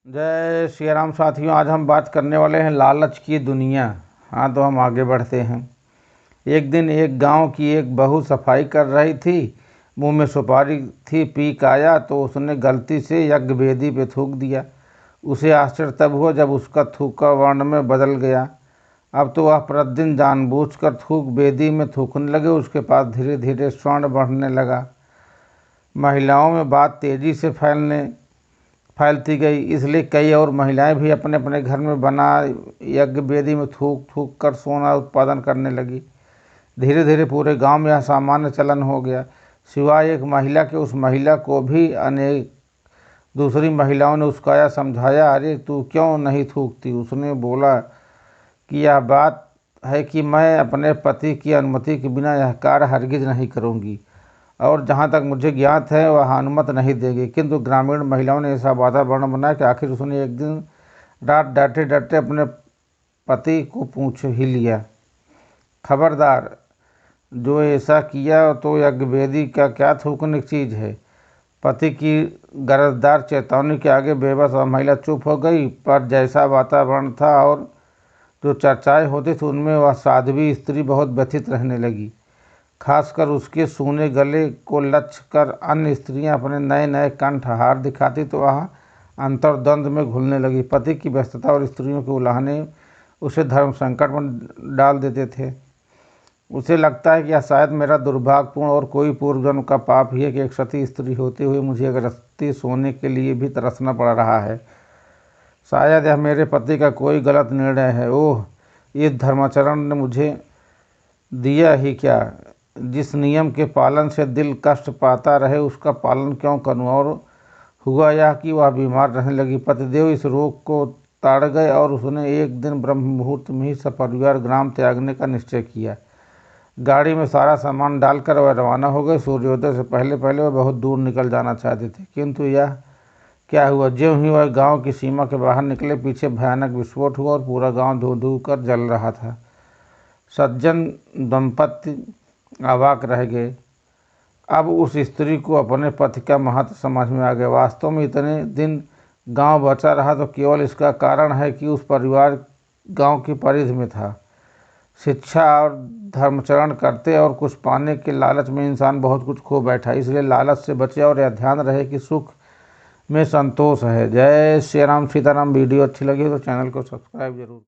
जय श्री राम साथियों। आज हम बात करने वाले हैं लालच की दुनिया। हाँ, तो हम आगे बढ़ते हैं। एक दिन एक गांव की एक बहू सफाई कर रही थी। मुंह में सुपारी थी, पी के आया तो उसने गलती से यज्ञ वेदी पे थूक दिया। उसे आश्चर्य तब हुआ जब उसका थूका वर्ण में बदल गया। अब तो वह प्रतिदिन जानबूझकर थूक वेदी में थूकने लगे। उसके पास धीरे धीरे स्वर्ण बढ़ने लगा। महिलाओं में बात तेजी से फैलती गई, इसलिए कई और महिलाएं भी अपने अपने घर में बना यज्ञ वेदी में थूक थूक कर सोना उत्पादन करने लगी। धीरे धीरे पूरे गांव में यह सामान्य चलन हो गया। सिवाय एक महिला के, उस महिला को भी अनेक दूसरी महिलाओं ने उस्काया, समझाया, अरे तू क्यों नहीं थूकती। उसने बोला कि यह बात है कि मैं अपने पति की अनुमति के बिना यह कार्य हरगिज नहीं करूँगी और जहाँ तक मुझे ज्ञात है वह अनुमति नहीं देगी। किंतु ग्रामीण महिलाओं ने ऐसा वातावरण बनाया कि आखिर उसने एक दिन रात डरते डरते अपने पति को पूछ ही लिया, खबरदार, जो ऐसा किया तो यज्ञ वेदी का क्या थूकने की चीज़ है। पति की गरजदार चेतावनी के आगे बेबस वह महिला चुप हो गई। पर जैसा वातावरण था और जो चर्चाएं होती थी उनमें वह साध्वी स्त्री बहुत व्यथित रहने लगी। खासकर उसके सूने गले को लक्ष्य कर अन्य स्त्रियां अपने नए नए कंठहार दिखाती तो वह अंतर्द्वंद में घुलने लगी। पति की व्यस्तता और स्त्रियों के उलाहने उसे धर्म संकट में डाल देते थे। उसे लगता है कि यह शायद मेरा दुर्भाग्यपूर्ण और कोई पूर्वजन्म का पाप ही है कि एक सती स्त्री होते हुए मुझे एक रत्ती सोने के लिए भी तरसना पड़ रहा है। शायद यह मेरे पति का कोई गलत निर्णय है। ओह, इस धर्माचरण ने मुझे दिया ही क्या। जिस नियम के पालन से दिल कष्ट पाता रहे उसका पालन क्यों करूं। और हुआ यह कि वह बीमार रहने लगी। पतिदेव इस रोग को ताड़ गए और उसने एक दिन ब्रह्म मुहूर्त में ही सपरिवार ग्राम त्यागने का निश्चय किया। गाड़ी में सारा सामान डालकर वह रवाना हो गए। सूर्योदय से पहले पहले वह बहुत दूर निकल जाना चाहते थे, किंतु यह क्या हुआ, ज्यों ही वह गांव की सीमा के बाहर निकले पीछे भयानक विस्फोट हुआ और पूरा गांव धू धू कर जल रहा था। सज्जन दंपति अवाक रह गए। अब उस स्त्री को अपने पति का महत्व समझ में आ गया। वास्तव में इतने दिन गांव बचा रहा तो केवल इसका कारण है कि उस परिवार गांव की परिधि में था। शिक्षा और धर्मचरण करते और कुछ पाने के लालच में इंसान बहुत कुछ खो बैठा। इसलिए लालच से बचे और यह ध्यान रहे कि सुख में संतोष है। जय श्री राम सीताराम। वीडियो अच्छी लगी तो चैनल को सब्सक्राइब जरूर।